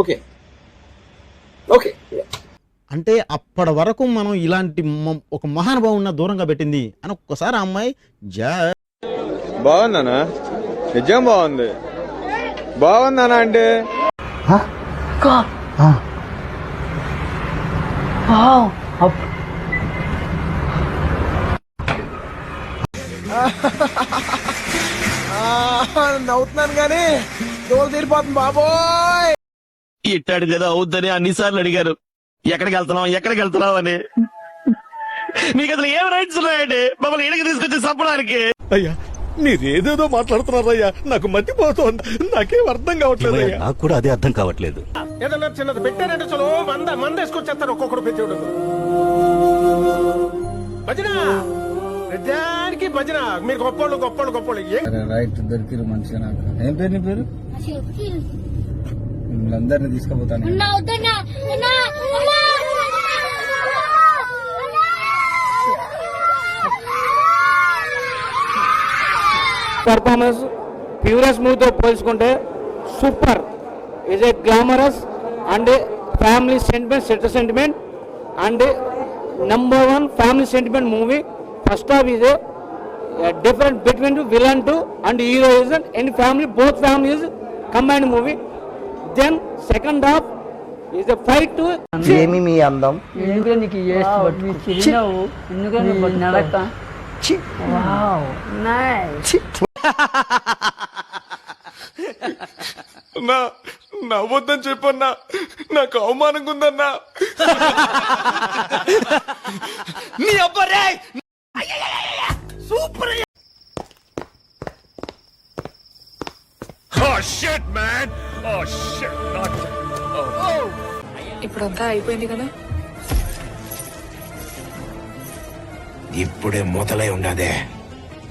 Okay okay. అంటే అప్పటి వరకు మనం ఇలాంటి ఒక మహానుభావున్న దూరంగా పెట్టింది అని ఒక్కసారి ఆ అమ్మాయి బాగుందనా? నిజం బాగుంది. బాగుందనా అంటే నవ్వుతున్నాను కానీ దోలు తీరిపోతుంది బాబోయ్. ఇట్టాడు కదా అవుద్దని అన్నిసార్లు అడిగారు ఎక్కడికి వెళ్తున్నావు అని. మీకు అసలు ఏం రైట్స్ ఉన్నాయండి మమ్మల్ని ఇడికి తీసుకొచ్చి చంపడానికి? అయ్యా మీరేదేదో మాట్లాడుతున్నారయ్యా, నాకు మతిపోతోంది, నాకేం అర్థం కావట్లేదు. నాకు కూడా అదే అర్థం కావట్లేదు. ఏదన్నా చిన్నది పెట్టారంటే చలో 100 మంది వేసుకొచ్చేస్తారు ఒక్కొక్కడు పెట్టి భజన ప్రతిదానికి భజన. మీరు గొప్పోళ్ళు రైట్ దొరికిరు మంచిగా. నాకు ఏం పేరు నీ పేరు? మిమ్మల్ని అందరినీ తీసుకుపోతాను. పర్ఫార్మెన్స్ ప్యూరెస్ మూవీతో పోల్చుకుంటే super. Is a glamorous and family sentiment and number 1 family sentiment movie. First half is a different between villain to and heroism and family, both families combined movie. Then second half is a fight to ఏమి మీ అందం నవ్వొద్దని చెప్పన్నా, నాకు అవమానంగా ఉందన్నా. నీ అబ్బరే super. ఇప్పుడంతా అయిపోయింది కదా. ఇప్పుడే మొదలై ఉన్నదే.